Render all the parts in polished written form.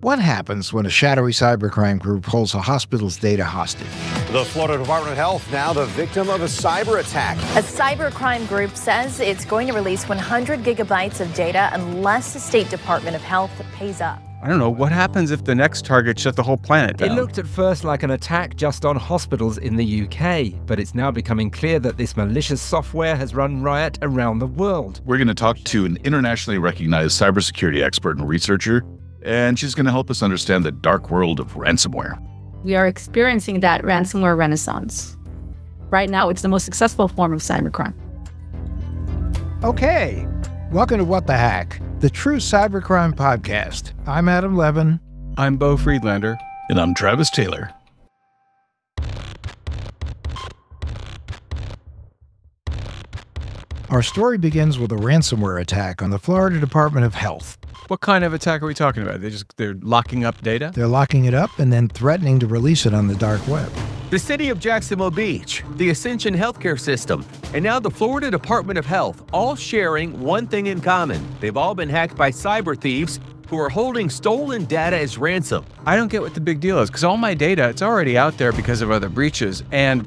What happens when a shadowy cybercrime group holds a hospital's data hostage? The Florida Department of Health now the victim of a cyber attack. A cybercrime group says it's going to release 100 gigabytes of data unless the State Department of Health pays up. I don't know, what happens if the next target shut the whole planet down? It looked at first like an attack just on hospitals in the UK, but it's now becoming clear that this malicious software has run riot around the world. We're going to talk to an internationally recognized cybersecurity expert and researcher, and she's going to help us understand the dark world of ransomware. We are experiencing that ransomware renaissance. Right now, it's the most successful form of cybercrime. Okay, welcome to What the Hack, the true cybercrime podcast. I'm Adam Levin. I'm Beau Friedlander. And I'm Travis Taylor. Our story begins with a ransomware attack on the Florida Department of Health. What kind of attack are we talking about? They're locking up data? They're locking it up and then threatening to release it on the dark web. The city of Jacksonville Beach, the Ascension Healthcare System, and now the Florida Department of Health, all sharing one thing in common. They've all been hacked by cyber thieves who are holding stolen data as ransom. I don't get what the big deal is, because all my data, it's already out there because of other breaches and,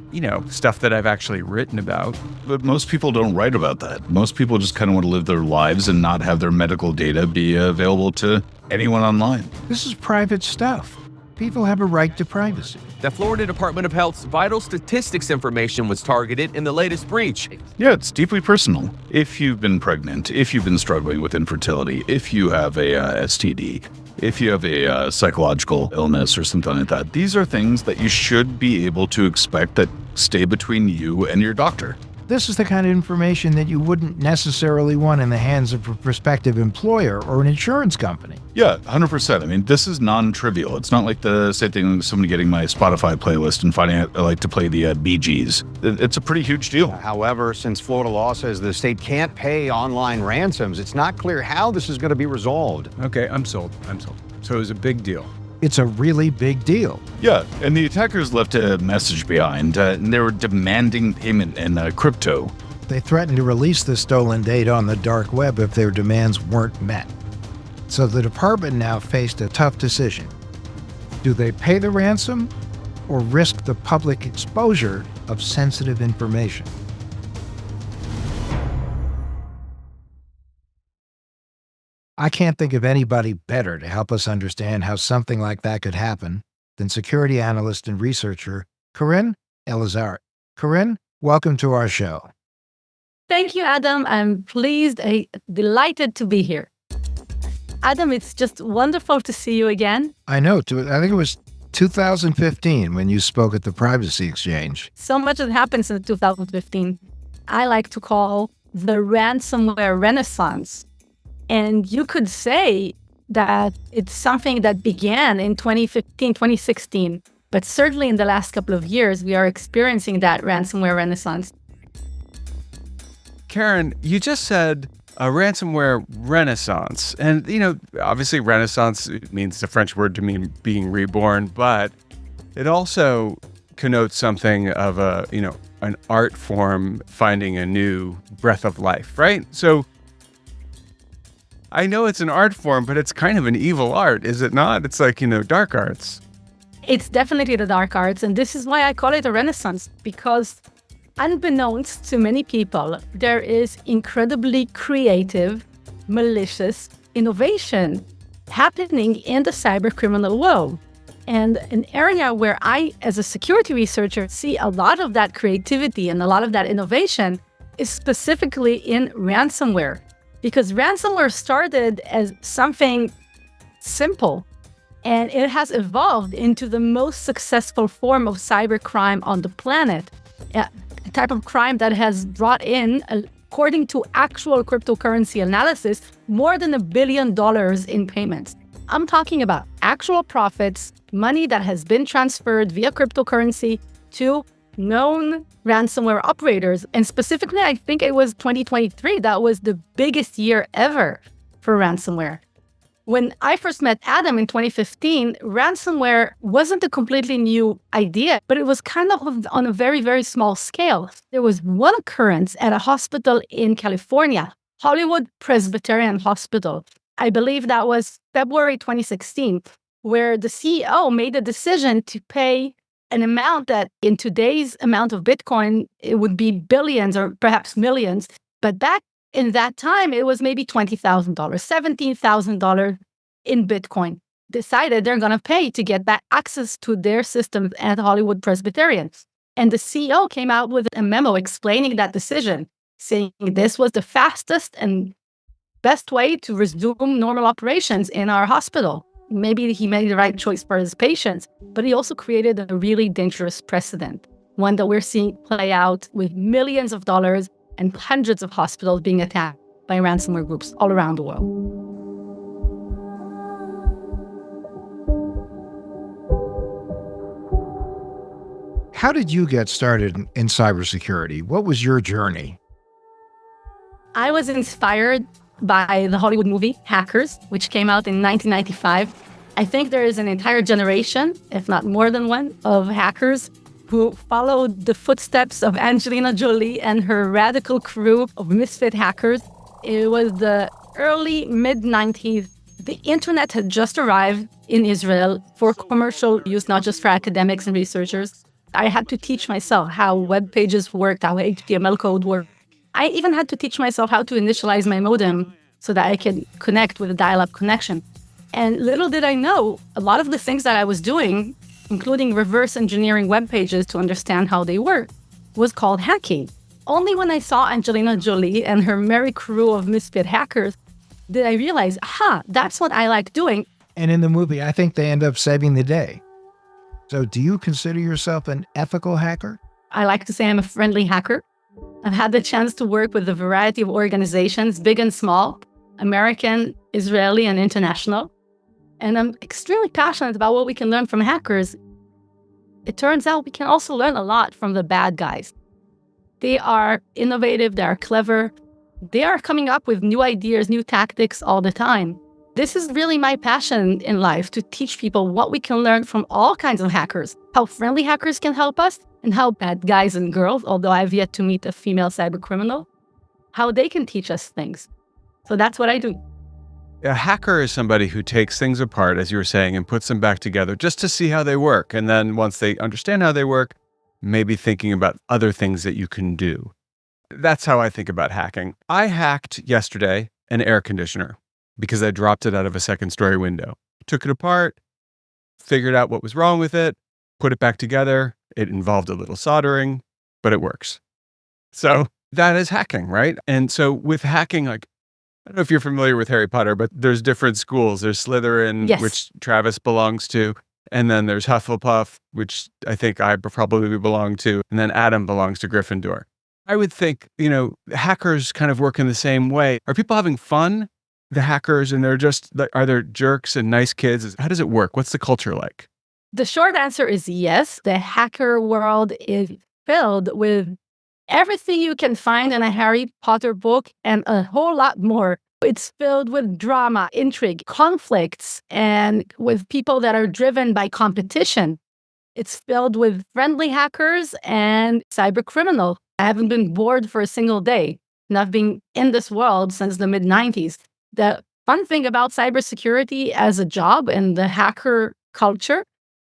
stuff that I've actually written about. But most people don't write about that. Most people just kind of want to live their lives and not have their medical data be available to anyone online. This is private stuff. People have a right to privacy. The Florida Department of Health's vital statistics information was targeted in the latest breach. Yeah, it's deeply personal. If you've been pregnant, if you've been struggling with infertility, if you have a STD, if you have a psychological illness or something like that, these are things that you should be able to expect that stay between you and your doctor. This is the kind of information that you wouldn't necessarily want in the hands of a prospective employer or an insurance company. Yeah, 100%. I mean, this is non-trivial. It's not like the same thing as somebody getting my Spotify playlist and finding out I like to play the Bee Gees. It's a pretty huge deal. However, since Florida law says the state can't pay online ransoms, it's not clear how this is going to be resolved. Okay, I'm sold. So it was a big deal. It's a really big deal. Yeah, and the attackers left a message behind, and they were demanding payment in crypto. They threatened to release the stolen data on the dark web if their demands weren't met. So the department now faced a tough decision. Do they pay the ransom or risk the public exposure of sensitive information? I can't think of anybody better to help us understand how something like that could happen than security analyst and researcher Keren Elazari. Keren, welcome to our show. Thank you, Adam. I'm pleased, delighted to be here. Adam, it's just wonderful to see you again. I know. I think it was 2015 when you spoke at the Privacy Exchange. So much has happened since 2015. I like to call the ransomware renaissance. And you could say that it's something that began in 2015, 2016. But certainly in the last couple of years, we are experiencing that ransomware renaissance. Keren, you just said a ransomware renaissance. And, obviously renaissance means the French word to mean being reborn, but it also connotes something of an art form finding a new breath of life, right? So I know it's an art form, but it's kind of an evil art, is it not? It's like, dark arts. It's definitely the dark arts, and this is why I call it a renaissance, because unbeknownst to many people, there is incredibly creative, malicious innovation happening in the cyber criminal world. And an area where I, as a security researcher, see a lot of that creativity and a lot of that innovation is specifically in ransomware. Because ransomware started as something simple, and it has evolved into the most successful form of cybercrime on the planet. A type of crime that has brought in, according to actual cryptocurrency analysis, more than $1 billion in payments. I'm talking about actual profits, money that has been transferred via cryptocurrency to known ransomware operators. And specifically, I think it was 2023. That was the biggest year ever for ransomware. When I first met Adam in 2015, ransomware wasn't a completely new idea, but it was kind of on a very, very small scale. There was one occurrence at a hospital in California, Hollywood Presbyterian Hospital. I believe that was February 2016. where the CEO made a decision to pay an amount that in today's amount of Bitcoin, it would be billions or perhaps millions. But back in that time, it was maybe $20,000, $17,000 in Bitcoin. Decided they're going to pay to get that access to their systems at Hollywood Presbyterian. And the CEO came out with a memo explaining that decision, saying this was the fastest and best way to resume normal operations in our hospital. Maybe he made the right choice for his patients, but he also created a really dangerous precedent, one that we're seeing play out with millions of dollars and hundreds of hospitals being attacked by ransomware groups all around the world. How did you get started in cybersecurity? What was your journey? I was inspired by the Hollywood movie Hackers, which came out in 1995. I think there is an entire generation, if not more than one, of hackers who followed the footsteps of Angelina Jolie and her radical crew of misfit hackers. It was the early, mid-90s. The internet had just arrived in Israel for commercial use, not just for academics and researchers. I had to teach myself how web pages worked, how HTML code worked. I even had to teach myself how to initialize my modem so that I could connect with a dial-up connection. And little did I know, a lot of the things that I was doing, including reverse engineering web pages to understand how they work, was called hacking. Only when I saw Angelina Jolie and her merry crew of misfit hackers did I realize, that's what I like doing. And in the movie, I think they end up saving the day. So do you consider yourself an ethical hacker? I like to say I'm a friendly hacker. I've had the chance to work with a variety of organizations, big and small, American, Israeli, and international. And I'm extremely passionate about what we can learn from hackers. It turns out we can also learn a lot from the bad guys. They are innovative, they are clever, they are coming up with new ideas, new tactics all the time. This is really my passion in life, to teach people what we can learn from all kinds of hackers, how friendly hackers can help us, and how bad guys and girls, although I've yet to meet a female cybercriminal, how they can teach us things. So that's what I do. A hacker is somebody who takes things apart, as you were saying, and puts them back together just to see how they work. And then once they understand how they work, maybe thinking about other things that you can do. That's how I think about hacking. I hacked yesterday an air conditioner because I dropped it out of a second-story window. Took it apart, figured out what was wrong with it, put it back together. It involved a little soldering, but it works. So that is hacking, right? And so with hacking, like, I don't know if you're familiar with Harry Potter, but there's different schools. There's Slytherin, Yes. which Travis belongs to. And then there's Hufflepuff, which I think I probably belong to. And then Adam belongs to Gryffindor. I would think, hackers kind of work in the same way. Are people having fun, the hackers, and are there jerks and nice kids? How does it work? What's the culture like? The short answer is yes. The hacker world is filled with everything you can find in a Harry Potter book and a whole lot more. It's filled with drama, intrigue, conflicts, and with people that are driven by competition. It's filled with friendly hackers and cyber criminals. I haven't been bored for a single day, and I've been in this world since the mid-90s. The fun thing about cybersecurity as a job and the hacker culture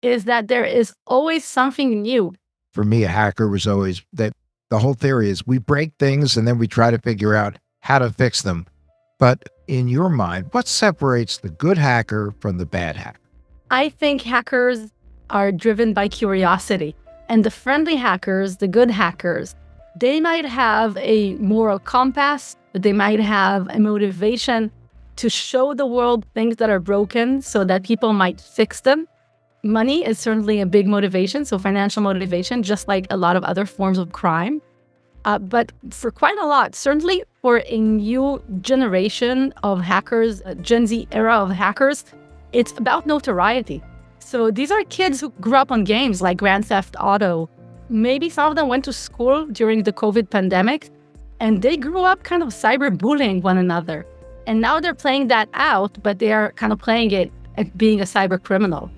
is that there is always something new. For me, a hacker was always that the whole theory is we break things and then we try to figure out how to fix them. But in your mind, what separates the good hacker from the bad hacker? I think hackers are driven by curiosity. And the friendly hackers, the good hackers, they might have a moral compass, but they might have a motivation to show the world things that are broken so that people might fix them. Money is certainly a big motivation, so financial motivation, just like a lot of other forms of crime. But for quite a lot, certainly for a new generation of hackers, a Gen Z era of hackers, it's about notoriety. So these are kids who grew up on games like Grand Theft Auto. Maybe some of them went to school during the COVID pandemic, and they grew up kind of cyberbullying one another. And now they're playing that out, but they are kind of playing it at being a cyber criminal.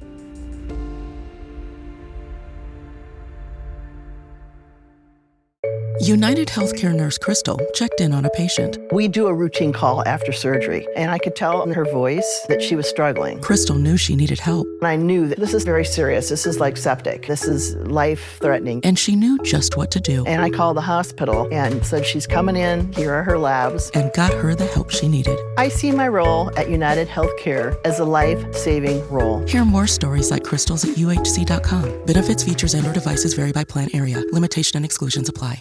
United Healthcare nurse Crystal checked in on a patient. We do a routine call after surgery, and I could tell in her voice that she was struggling. Crystal knew she needed help. And I knew that this is very serious. This is like septic. This is life-threatening. And she knew just what to do. And I called the hospital and said, she's coming in, here are her labs. And got her the help she needed. I see my role at United Healthcare as a life-saving role. Hear more stories like Crystal's at uhc.com. Benefits, features, and/or devices vary by plan area. Limitation and exclusions apply.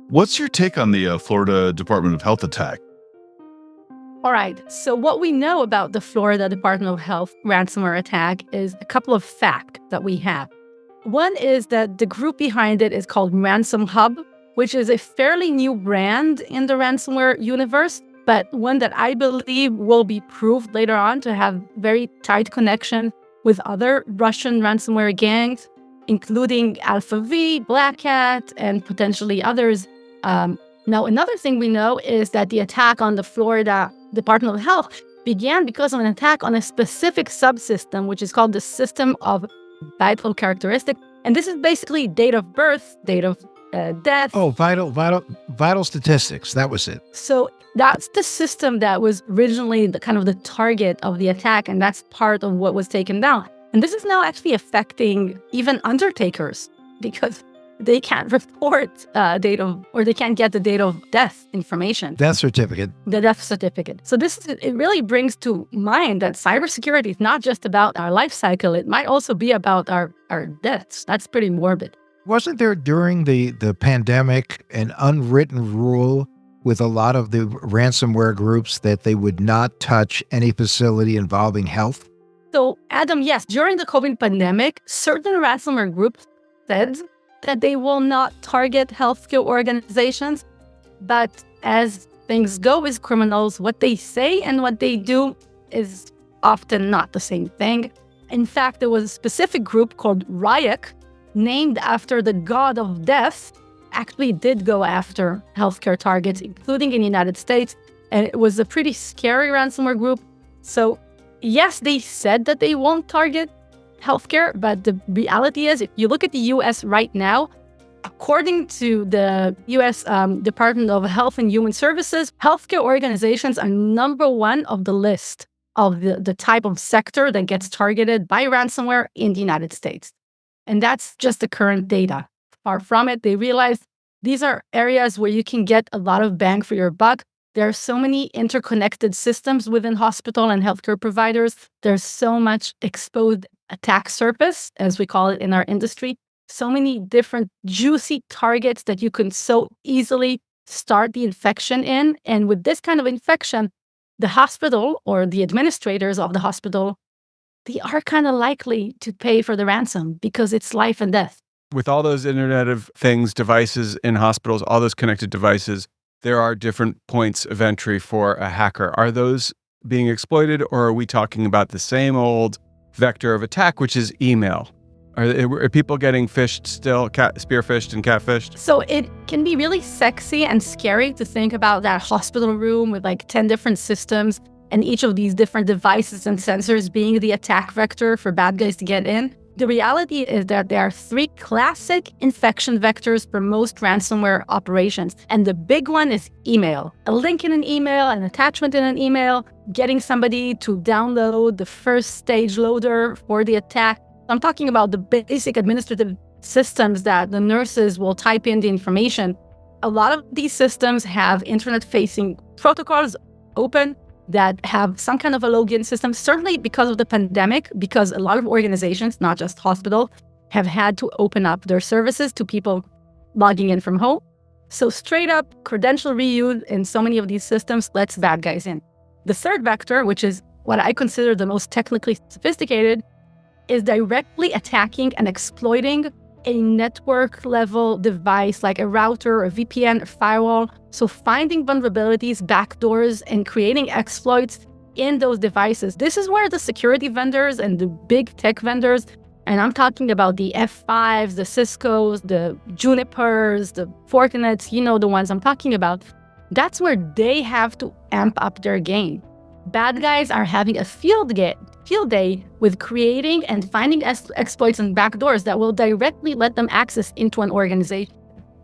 What's your take on the Florida Department of Health attack? All right. So what we know about the Florida Department of Health ransomware attack is a couple of facts that we have. One is that the group behind it is called Ransom Hub, which is a fairly new brand in the ransomware universe, but one that I believe will be proved later on to have very tight connection with other Russian ransomware gangs, including Alpha V, Black Hat, and potentially others. Now, another thing we know is that the attack on the Florida Department of Health began because of an attack on a specific subsystem, which is called the System of Vital Characteristics. And this is basically date of birth, date of death. Oh, vital statistics. That was it. So that's the system that was originally the target of the attack, and that's part of what was taken down. And this is now actually affecting even undertakers because they can't report they can't get the date of death information. Death certificate. The death certificate. So it really brings to mind that cybersecurity is not just about our life cycle. It might also be about our deaths. That's pretty morbid. Wasn't there during the pandemic an unwritten rule with a lot of the ransomware groups that they would not touch any facility involving health? So, Adam, yes, during the COVID pandemic, certain ransomware groups said that they will not target healthcare organizations. But as things go with criminals, what they say and what they do is often not the same thing. In fact, there was a specific group called Ryuk, named after the god of death, actually did go after healthcare targets, including in the United States. And it was a pretty scary ransomware group. So yes, they said that they won't target healthcare, but the reality is, if you look at the U.S. right now, according to the U.S. Department of Health and Human Services, healthcare organizations are number one of the list of the type of sector that gets targeted by ransomware in the United States. And that's just the current data. Far from it, they realize these are areas where you can get a lot of bang for your buck. There are so many interconnected systems within hospital and healthcare providers. There's so much exposed attack surface, as we call it in our industry. So many different juicy targets that you can so easily start the infection in. And with this kind of infection, the hospital or the administrators of the hospital, they are kind of likely to pay for the ransom because it's life and death. With all those Internet of Things devices in hospitals, all those connected devices, there are different points of entry for a hacker. Are those being exploited, or are we talking about the same old vector of attack, which is email? Are people getting fished still, spearfished and catfished? So it can be really sexy and scary to think about that hospital room with like 10 different systems and each of these different devices and sensors being the attack vector for bad guys to get in. The reality is that there are three classic infection vectors for most ransomware operations. And the big one is email. A link in an email, an attachment in an email, getting somebody to download the first stage loader for the attack. I'm talking about the basic administrative systems that the nurses will type in the information. A lot of these systems have internet-facing protocols open that have some kind of a login system, certainly because of the pandemic, because a lot of organizations, not just hospitals, have had to open up their services to people logging in from home. So straight up credential reuse in so many of these systems lets bad guys in. The third vector, which is what I consider the most technically sophisticated, is directly attacking and exploiting a network-level device like a router, a VPN, a firewall. So finding vulnerabilities, backdoors, and creating exploits in those devices. This is where the security vendors and the big tech vendors, and I'm talking about the F5s, the Ciscos, the Junipers, the Fortinets, you know the ones I'm talking about. That's where they have to amp up their game. Bad guys are having a field field day with creating and finding exploits and backdoors that will directly let them access into an organization.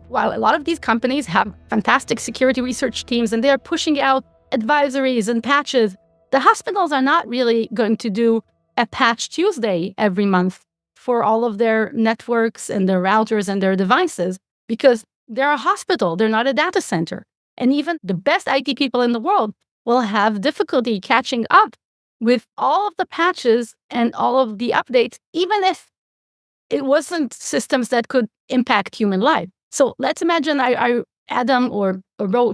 While a lot of these companies have fantastic security research teams and they're pushing out advisories and patches, the hospitals are not really going to do a patch Tuesday every month for all of their networks and their routers and their devices because they're a hospital, they're not a data center. And even the best IT people in the world will have difficulty catching up with all of the patches and all of the updates, even if it wasn't systems that could impact human life. So let's imagine Adam or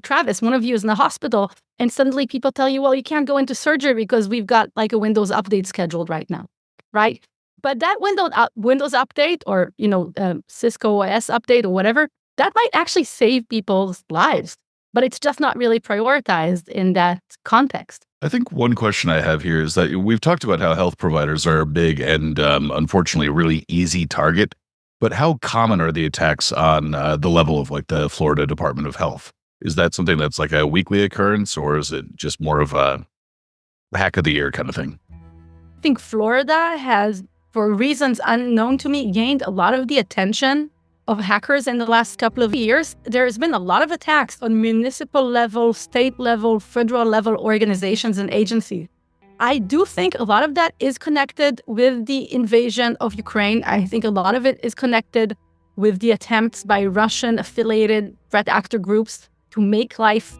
Travis, one of you is in the hospital, and suddenly people tell you, well, you can't go into surgery because we've got like a Windows update scheduled right now, right? But that Windows update or, Cisco OS update or whatever, that might actually save people's lives, but it's just not really prioritized in that context. I think one question I have here is that we've talked about how health providers are a big and unfortunately really easy target, but how common are the attacks on the level of like the Florida Department of Health? Is that something that's like a weekly occurrence or is it just more of a hack of the year kind of thing? I think Florida has, for reasons unknown to me, gained a lot of the attention of hackers in the last couple of years. There has been a lot of attacks on municipal level, state level, federal level organizations and agencies. I do think a lot of that is connected with the invasion of Ukraine. I think a lot of it is connected with the attempts by Russian-affiliated threat actor groups to make life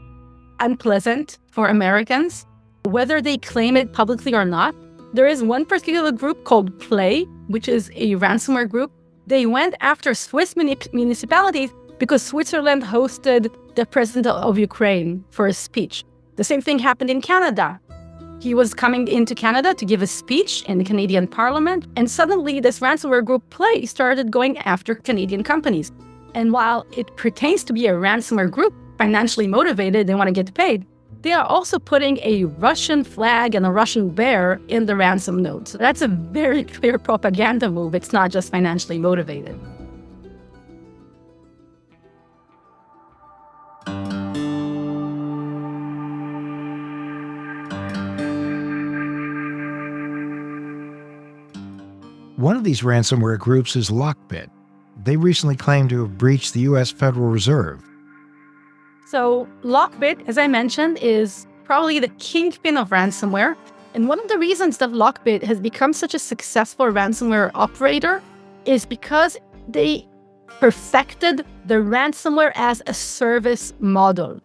unpleasant for Americans, whether they claim it publicly or not. There is one particular group called Play, which is a ransomware group. They went after Swiss municipalities because Switzerland hosted the president of Ukraine for a speech. The same thing happened in Canada. He was coming into Canada to give a speech in the Canadian Parliament, and suddenly this ransomware group Play started going after Canadian companies. And while it pertains to be a ransomware group, financially motivated, they want to get paid, they are also putting a Russian flag and a Russian bear in the ransom note. So that's a very clear propaganda move. It's not just financially motivated. One of these ransomware groups is Lockbit. They recently claimed to have breached the U.S. Federal Reserve. So Lockbit, as I mentioned, is probably the kingpin of ransomware. And one of the reasons that Lockbit has become such a successful ransomware operator is because they perfected the ransomware as a service model.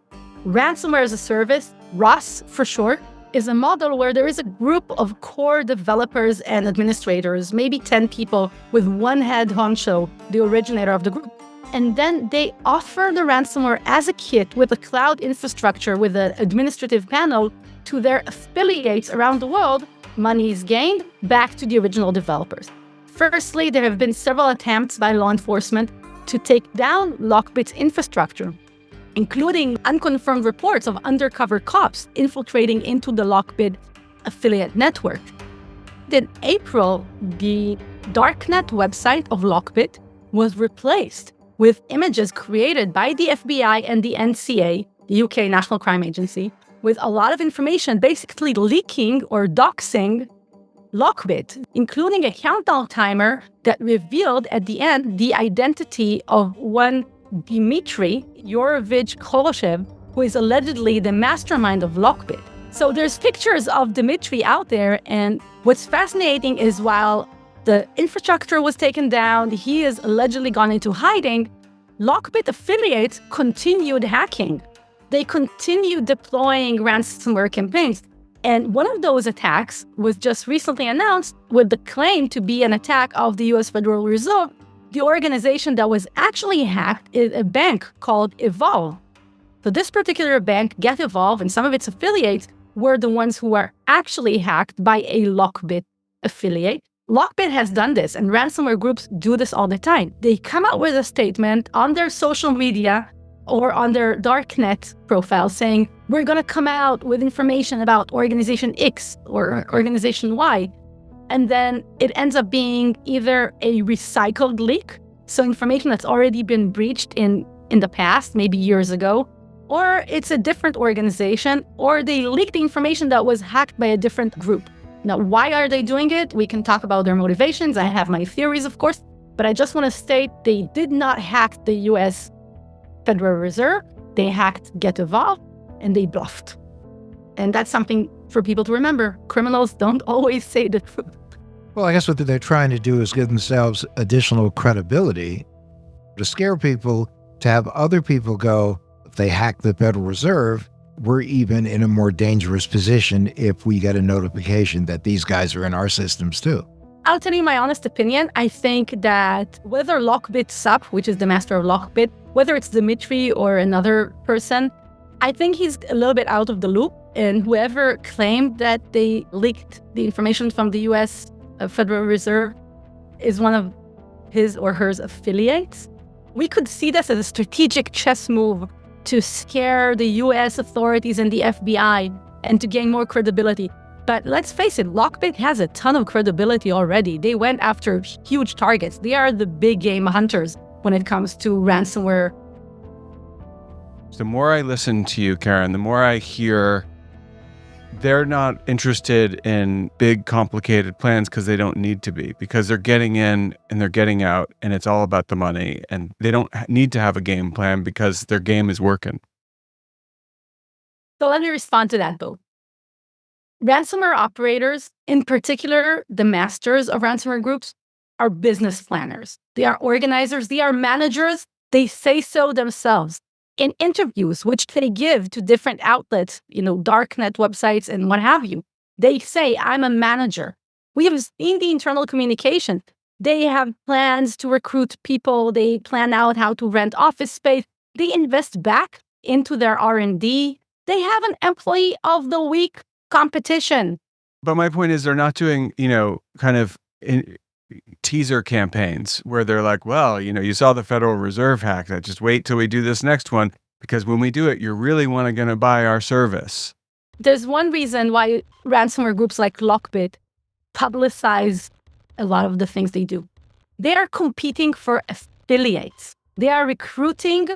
Ransomware as a service, RAS for short, is a model where there is a group of core developers and administrators, maybe 10 people with one head honcho, the originator of the group. And then they offer the ransomware as a kit with a cloud infrastructure with an administrative panel to their affiliates around the world. Money is gained back to the original developers. Firstly, there have been several attempts by law enforcement to take down Lockbit's infrastructure, including unconfirmed reports of undercover cops infiltrating into the Lockbit affiliate network. In April, the darknet website of Lockbit was replaced with images created by the FBI and the NCA, the UK National Crime Agency, with a lot of information basically leaking or doxing Lockbit, including a countdown timer that revealed at the end the identity of one Dmitry Yorovich Koloshev, who is allegedly the mastermind of Lockbit. So there's pictures of Dmitry out there, and what's fascinating is while the infrastructure was taken down, he is allegedly gone into hiding, Lockbit affiliates continued hacking. They continued deploying ransomware campaigns. And one of those attacks was just recently announced with the claim to be an attack of the US Federal Reserve. The organization that was actually hacked is a bank called Evolve. So this particular bank, Get Evolve, and some of its affiliates were the ones who were actually hacked by a Lockbit affiliate. Lockbit has done this, and ransomware groups do this all the time. They come out with a statement on their social media or on their darknet profile saying, we're going to come out with information about organization X or organization Y. And then it ends up being either a recycled leak, so information that's already been breached in the past, maybe years ago, or it's a different organization, or they leaked the information that was hacked by a different group. Now, why are they doing it? We can talk about their motivations. I have my theories, of course, but I just want to state they did not hack the US Federal Reserve. They hacked GetEvolve and they bluffed. And that's something for people to remember. Criminals don't always say the truth. Well, I guess what they're trying to do is give themselves additional credibility to scare people, to have other people go, if they hack the Federal Reserve, we're even in a more dangerous position if we get a notification that these guys are in our systems too. I'll tell you my honest opinion. I think that whether Lockbit Sup, which is the master of Lockbit, whether it's Dimitri or another person, I think he's a little bit out of the loop. And whoever claimed that they leaked the information from the US Federal Reserve is one of his or her affiliates. We could see this as a strategic chess move to scare the US authorities and the FBI and to gain more credibility. But let's face it, Lockbit has a ton of credibility already. They went after huge targets. They are the big game hunters when it comes to ransomware. The more I listen to you, Keren, the more I hear they're not interested in big, complicated plans because they don't need to be, because they're getting in and they're getting out and it's all about the money and they don't need to have a game plan because their game is working. So let me respond to that, Beau. Ransomware operators, in particular, the masters of ransomware groups, are business planners. They are organizers. They are managers. They say so themselves. In interviews, which they give to different outlets, darknet websites and what have you, they say, I'm a manager. We have seen the internal communication. They have plans to recruit people. They plan out how to rent office space. They invest back into their R&D. They have an employee of the week competition. But my point is they're not doing, teaser campaigns where they're like, well, you saw the Federal Reserve hack that. Just wait till we do this next one, because when we do it, you really going to buy our service. There's one reason why ransomware groups like Lockbit publicize a lot of the things they do. They are competing for affiliates. They are recruiting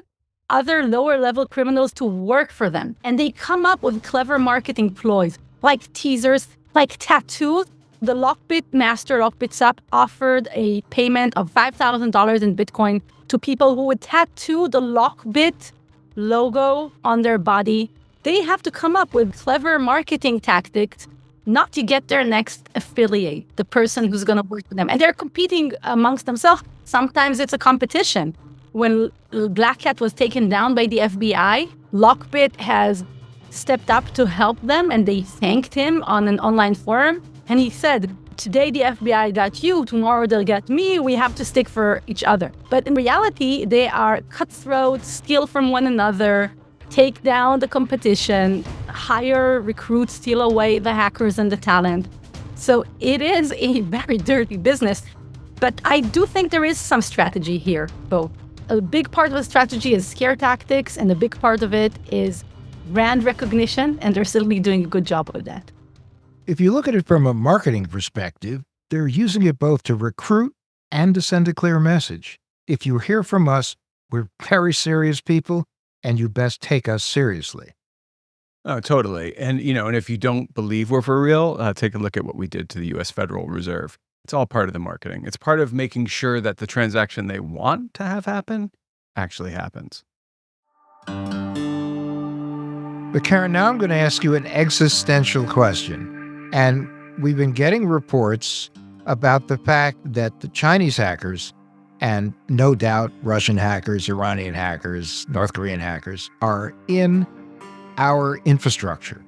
other lower level criminals to work for them. And they come up with clever marketing ploys like teasers, like tattoos. The Lockbit master, Lockbit Sup, offered a payment of $5,000 in Bitcoin to people who would tattoo the Lockbit logo on their body. They have to come up with clever marketing tactics not to get their next affiliate, the person who's going to work with them. And they're competing amongst themselves. Sometimes it's a competition. When Black Hat was taken down by the FBI, Lockbit has stepped up to help them, and they thanked him on an online forum. And he said, today the FBI got you, tomorrow they'll get me, we have to stick for each other. But in reality, they are cutthroat, steal from one another, take down the competition, hire, recruit, steal away the hackers and the talent. So it is a very dirty business. But I do think there is some strategy here, Beau. A big part of the strategy is scare tactics, and a big part of it is brand recognition, and they're certainly doing a good job of that. If you look at it from a marketing perspective, they're using it both to recruit and to send a clear message. If you hear from us, we're very serious people, and you best take us seriously. Oh, totally. And, and if you don't believe we're for real, take a look at what we did to the US Federal Reserve. It's all part of the marketing. It's part of making sure that the transaction they want to have happen actually happens. But Keren, now I'm going to ask you an existential question. And we've been getting reports about the fact that the Chinese hackers, and no doubt Russian hackers, Iranian hackers, North Korean hackers, are in our infrastructure.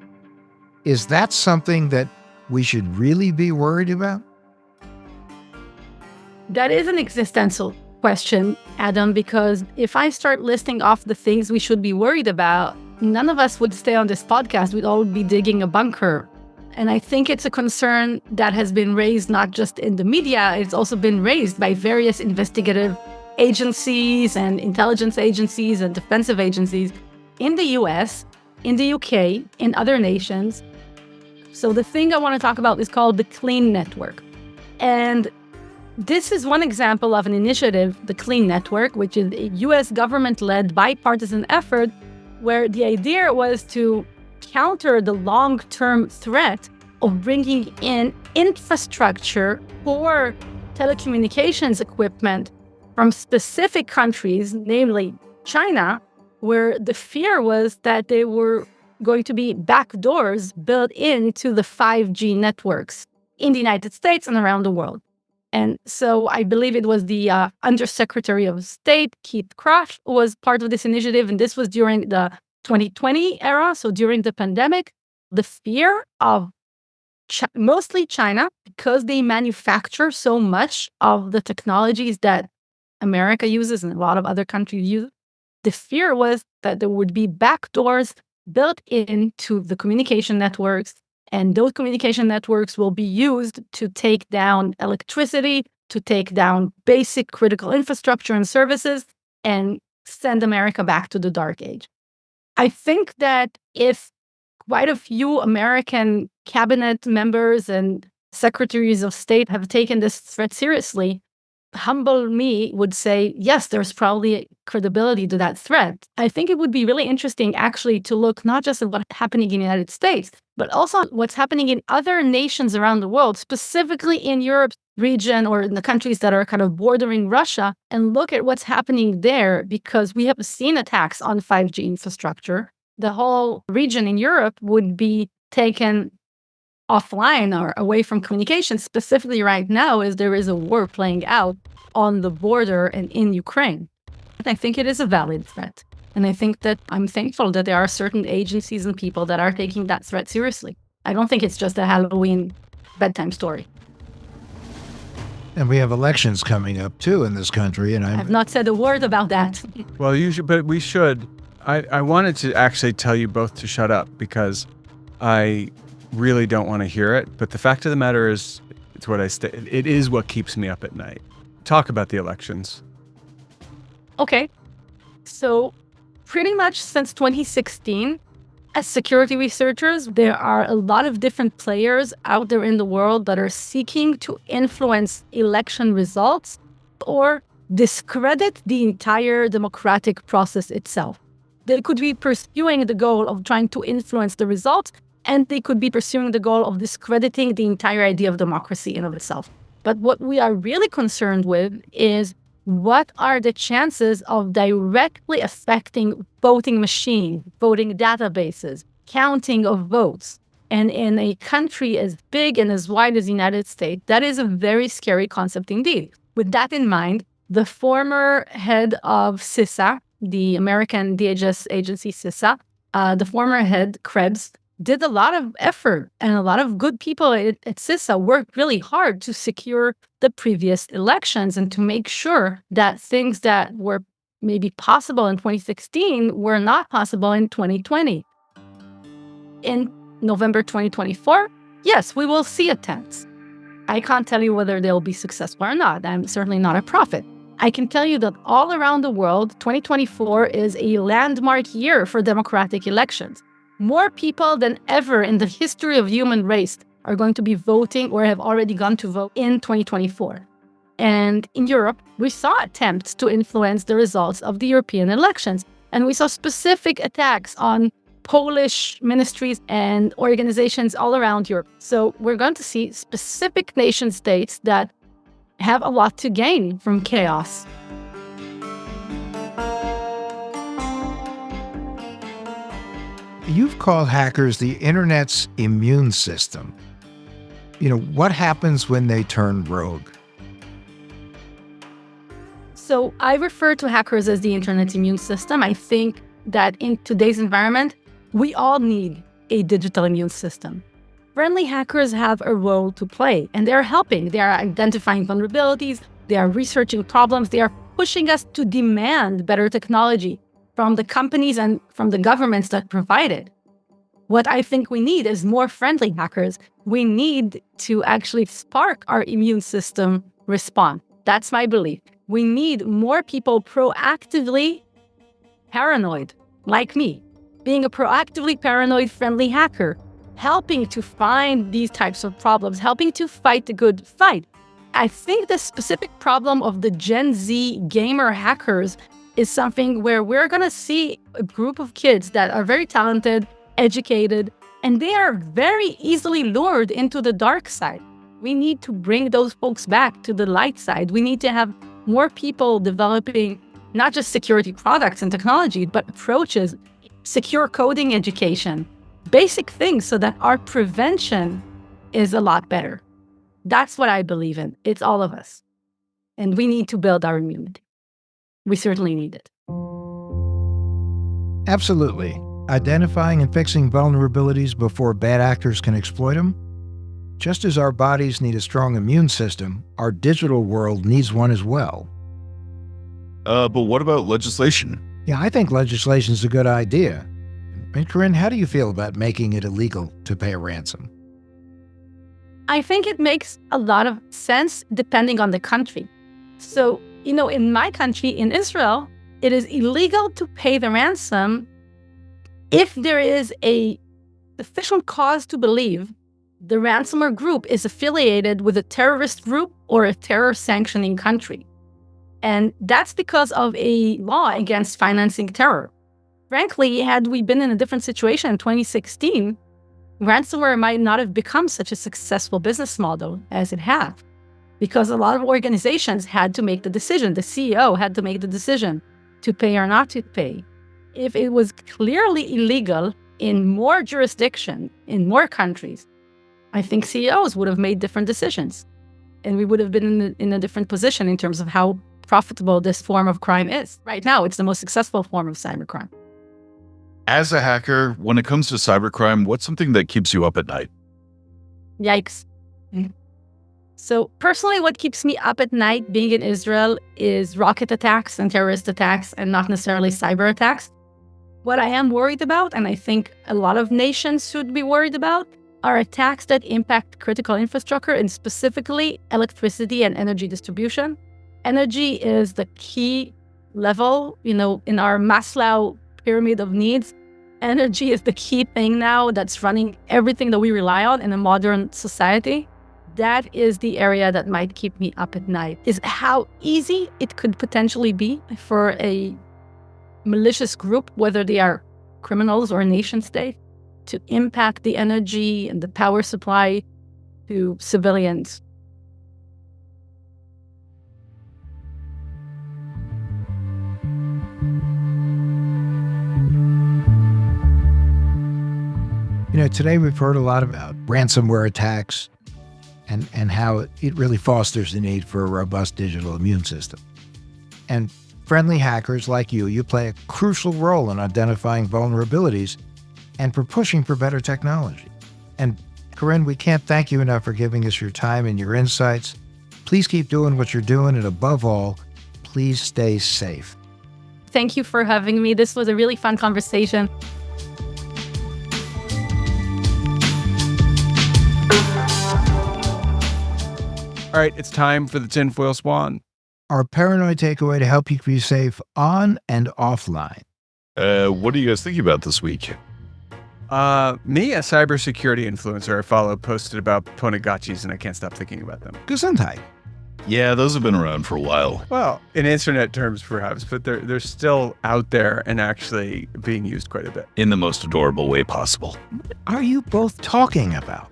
Is that something that we should really be worried about? That is an existential question, Adam, because if I start listing off the things we should be worried about, none of us would stay on this podcast. We'd all be digging a bunker. And I think it's a concern that has been raised not just in the media, it's also been raised by various investigative agencies and intelligence agencies and defensive agencies in the US, in the UK, in other nations. So the thing I want to talk about is called the Clean Network. And this is one example of an initiative, the Clean Network, which is a US government-led bipartisan effort where the idea was to counter the long-term threat of bringing in infrastructure for telecommunications equipment from specific countries, namely China, where the fear was that they were going to be backdoors built into the 5G networks in the United States and around the world. And so I believe it was the Undersecretary of State, Keith Kraft, was part of this initiative. And this was during the 2020 era, so during the pandemic. The fear of mostly China, because they manufacture so much of the technologies that America uses and a lot of other countries use, the fear was that there would be backdoors built into the communication networks, and those communication networks will be used to take down electricity, to take down basic critical infrastructure and services, and send America back to the dark age. I think that if quite a few American cabinet members and secretaries of state have taken this threat seriously, humble me would say, yes, there's probably credibility to that threat. I think it would be really interesting actually to look not just at what's happening in the United States, but also what's happening in other nations around the world, specifically in Europe's region or in the countries that are kind of bordering Russia, and look at what's happening there, because we have seen attacks on 5G infrastructure. The whole region in Europe would be taken offline or away from communication, specifically right now as there is a war playing out on the border and in Ukraine. I think it is a valid threat. And I think that I'm thankful that there are certain agencies and people that are taking that threat seriously. I don't think it's just a Halloween bedtime story. And we have elections coming up too in this country, and I've not said a word about that. Well, you should, but we should. I wanted to actually tell you both to shut up because I really don't want to hear it. But the fact of the matter is, it's what it is what keeps me up at night. Talk about the elections. Okay. So pretty much since 2016, as security researchers, there are a lot of different players out there in the world that are seeking to influence election results or discredit the entire democratic process itself. They could be pursuing the goal of trying to influence the results, and they could be pursuing the goal of discrediting the entire idea of democracy in of itself. But what we are really concerned with is what are the chances of directly affecting voting machines, voting databases, counting of votes. And in a country as big and as wide as the United States, that is a very scary concept indeed. With that in mind, the former head of CISA, the American DHS agency CISA, the former head, Krebs, did a lot of effort, and a lot of good people at CISA worked really hard to secure the previous elections and to make sure that things that were maybe possible in 2016 were not possible in 2020. In November 2024, yes, we will see attempts. I can't tell you whether they'll be successful or not. I'm certainly not a prophet. I can tell you that all around the world, 2024 is a landmark year for democratic elections. More people than ever in the history of human race are going to be voting or have already gone to vote in 2024. And in Europe, we saw attempts to influence the results of the European elections. And we saw specific attacks on Polish ministries and organizations all around Europe. So we're going to see specific nation states that have a lot to gain from chaos. You've called hackers the internet's immune system. What happens when they turn rogue? So I refer to hackers as the internet's immune system. I think that in today's environment, we all need a digital immune system. Friendly hackers have a role to play, and they're helping. They are identifying vulnerabilities, they are researching problems, they are pushing us to demand better technology from the companies and from the governments that provide it. What I think we need is more friendly hackers. We need to actually spark our immune system response. That's my belief. We need more people proactively paranoid, like me, being a proactively paranoid friendly hacker, helping to find these types of problems, helping to fight the good fight. I think the specific problem of the Gen Z gamer hackers is something where we're going to see a group of kids that are very talented, educated, And they are very easily lured into the dark side. We need to bring those folks back to the light side. We need to have more people developing not just security products and technology, but approaches, secure coding education, basic things so that our prevention is a lot better. That's what I believe in. It's all of us. And we need to build our immunity. We certainly need it. Absolutely. Identifying and fixing vulnerabilities before bad actors can exploit them. Just as our bodies need a strong immune system, our digital world needs one as well. But what about legislation? Yeah, I think legislation is a good idea. And Keren, how do you feel about making it illegal to pay a ransom? I think it makes a lot of sense depending on the country. So, in my country, in Israel, it is illegal to pay the ransom if there is a sufficient cause to believe the ransomware group is affiliated with a terrorist group or a terror sanctioning country. And that's because of a law against financing terror. Frankly, had we been in a different situation in 2016, ransomware might not have become such a successful business model as it has, because a lot of organizations had to make the decision. The CEO had to make the decision to pay or not to pay. If it was clearly illegal in more jurisdictions, in more countries, I think CEOs would have made different decisions. And we would have been in a different position in terms of how profitable this form of crime is. Right now, it's the most successful form of cybercrime. As a hacker, when it comes to cybercrime, what's something that keeps you up at night? Yikes. So personally, what keeps me up at night being in Israel is rocket attacks and terrorist attacks and not necessarily cyber attacks. What I am worried about, and I think a lot of nations should be worried about, are attacks that impact critical infrastructure and specifically electricity and energy distribution. Energy is the key level, in our Maslow pyramid of needs. Energy is the key thing now that's running everything that we rely on in a modern society. That is the area that might keep me up at night, is how easy it could potentially be for a malicious group, whether they are criminals or nation state, to impact the energy and the power supply to civilians. Today we've heard a lot about ransomware attacks and how it really fosters the need for a robust digital immune system. And friendly hackers like you play a crucial role in identifying vulnerabilities and for pushing for better technology. And Keren, we can't thank you enough for giving us your time and your insights. Please keep doing what you're doing, and above all, please stay safe. Thank you for having me. This was a really fun conversation. All right, it's time for the tinfoil swan. Our paranoid takeaway to help you be safe on and offline. What are you guys thinking about this week? Me, a cybersecurity influencer I follow, posted about ponegachis, and I can't stop thinking about them. Gesundheit. Yeah, those have been around for a while. Well, in internet terms, perhaps, but they're still out there and actually being used quite a bit. In the most adorable way possible. What are you both talking about?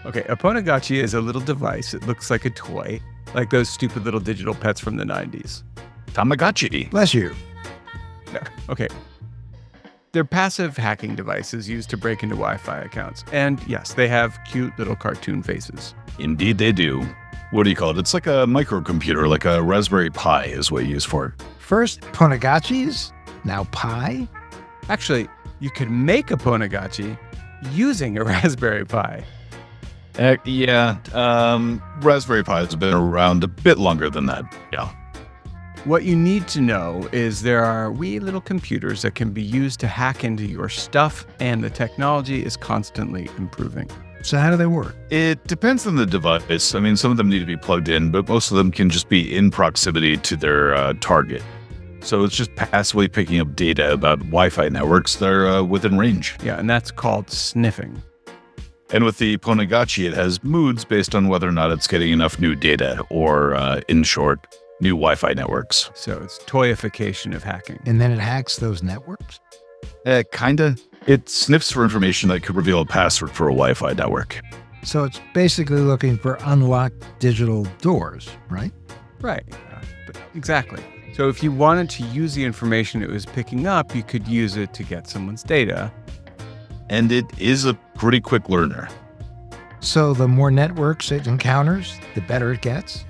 Okay, a ponagachi is a little device. It looks like a toy, like those stupid little digital pets from the 90s. Tamagotchi. Bless you. No, okay. They're passive hacking devices used to break into Wi-Fi accounts. And yes, they have cute little cartoon faces. Indeed they do. What do you call it? It's like a microcomputer, like a Raspberry Pi is what you use for it. First ponegachis, now Pi? Actually, you could make a ponagachi using a Raspberry Pi. Raspberry Pi has been around a bit longer than that. Yeah. What you need to know is there are wee little computers that can be used to hack into your stuff, and the technology is constantly improving. So how do they work? It depends on the device. I mean, some of them need to be plugged in, but most of them can just be in proximity to their target. So it's just passively picking up data about Wi-Fi networks that are within range. Yeah, and that's called sniffing. And with the ponagachi, it has moods based on whether or not it's getting enough new data or, in short, new Wi-Fi networks. So it's toyification of hacking. And then it hacks those networks? Kinda. It sniffs for information that could reveal a password for a Wi-Fi network. So it's basically looking for unlocked digital doors, right? Right. Exactly. So if you wanted to use the information it was picking up, you could use it to get someone's data. And it is a pretty quick learner. So the more networks it encounters, the better it gets?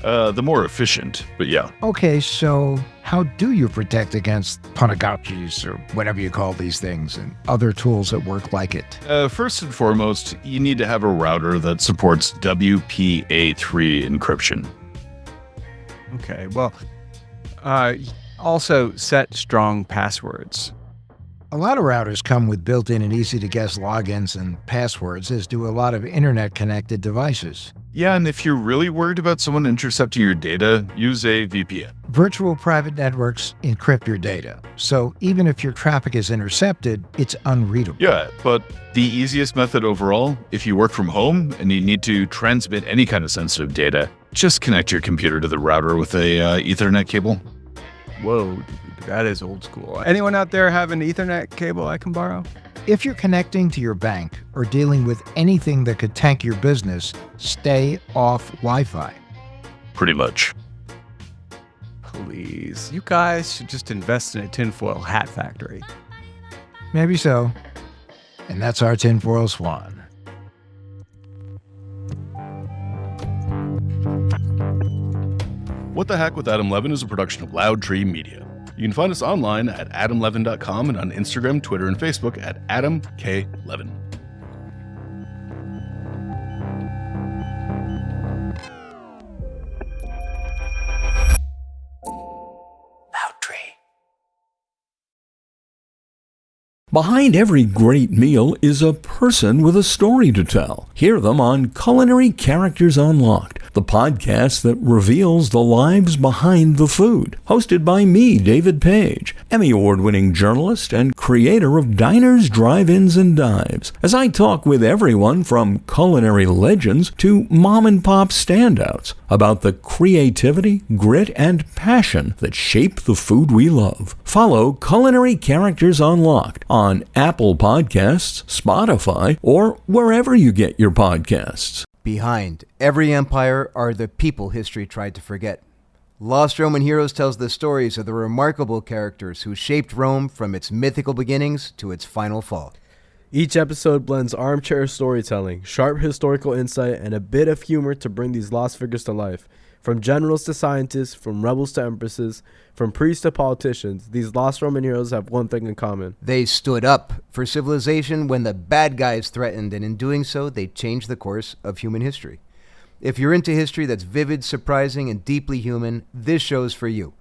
The more efficient, but yeah. Okay, so how do you protect against Ponagachis or whatever you call these things and other tools that work like it? First and foremost, you need to have a router that supports WPA3 encryption. Okay, well, also set strong passwords. A lot of routers come with built-in and easy-to-guess logins and passwords, as do a lot of internet-connected devices. Yeah, and if you're really worried about someone intercepting your data, use a VPN. Virtual private networks encrypt your data, so even if your traffic is intercepted, it's unreadable. Yeah, but the easiest method overall, if you work from home and you need to transmit any kind of sensitive data, just connect your computer to the router with a Ethernet cable. Whoa, that is old school. Anyone out there have an Ethernet cable I can borrow? If you're connecting to your bank or dealing with anything that could tank your business, stay off Wi-Fi. Pretty much. Please, you guys should just invest in a tinfoil hat factory. Maybe so. And that's our tinfoil swan. What the Hack with Adam Levin is a production of Loud Tree Media. You can find us online at adamlevin.com and on Instagram, Twitter, and Facebook at Adam K. Levin. Behind every great meal is a person with a story to tell. Hear them on Culinary Characters Unlocked, the podcast that reveals the lives behind the food. Hosted by me, David Page, Emmy Award-winning journalist and creator of Diners, Drive-Ins, and Dives, as I talk with everyone from culinary legends to mom-and-pop standouts about the creativity, grit, and passion that shape the food we love. Follow Culinary Characters Unlocked on Apple Podcasts, Spotify, or wherever you get your podcasts. Behind every empire are the people history tried to forget. Lost Roman Heroes tells the stories of the remarkable characters who shaped Rome from its mythical beginnings to its final fall. Each episode blends armchair storytelling, sharp historical insight, and a bit of humor to bring these lost figures to life. From generals to scientists, from rebels to empresses, from priests to politicians, these lost Roman heroes have one thing in common. They stood up for civilization when the bad guys threatened, and in doing so, they changed the course of human history. If you're into history that's vivid, surprising, and deeply human, this show's for you.